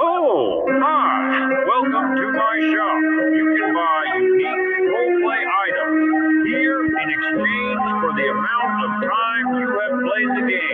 Oh, hi! Welcome to my shop. You can buy unique roleplay items here in exchange for the amount of time you have played the game.